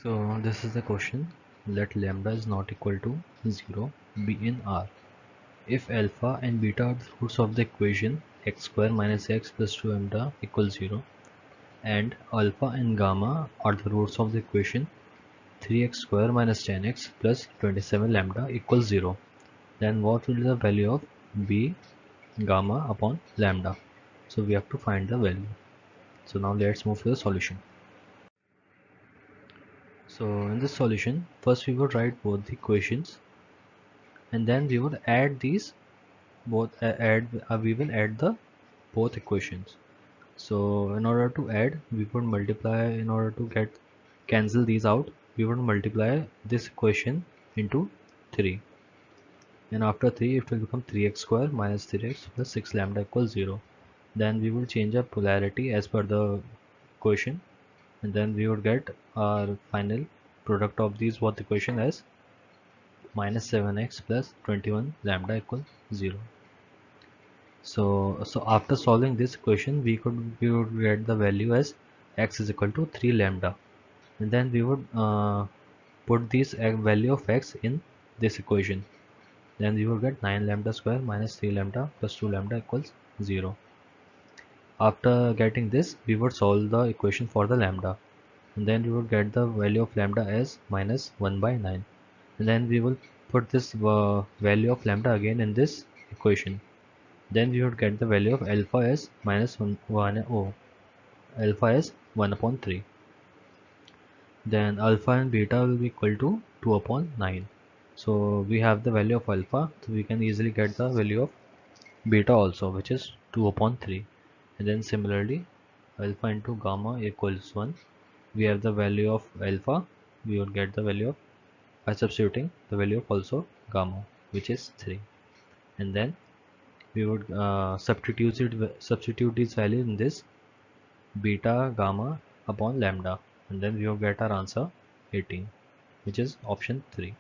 So this is the question. Let lambda is not equal to 0 be in R. If alpha and beta are the roots of the equation x square minus x plus 2 lambda equals 0, and alpha and gamma are the roots of the equation 3x square minus 10x plus 27 lambda equals 0, then what will be the value of b gamma upon lambda? So we have to find the value. So now let's move to the solution. So in this solution, first we would write both the equations, and then we would add these both we will add the both equations. So in order to add, we would multiply. In order to get cancel these out, we would multiply this equation into 3, and after 3 it will become 3x square minus 3x plus 6 lambda equals 0. Then we will change our polarity as per the equation, and then we would get our final product of these both equation as minus 7x plus 21 lambda equals 0. So after solving this equation, we would get the value as x is equal to 3 lambda, and then we would put this value of x in this equation. Then we would get 9 lambda square minus 3 lambda plus 2 lambda equals 0. After getting this, we would solve the equation for the lambda, and then we would get the value of lambda as minus 1 by 9, and then we will put this value of lambda again in this equation. Then we would get the value of alpha as minus 1 alpha is 1 upon 3. Then alpha and beta will be equal to 2 upon 9. So we have the value of alpha, so we can easily get the value of beta also, which is 2 upon 3. And then similarly, alpha into gamma equals 1. We have the value of alpha, we would get the value of, by substituting the value of also gamma, which is 3. And then we would substitute this value in this beta gamma upon lambda, and then we will get our answer 18, which is option 3.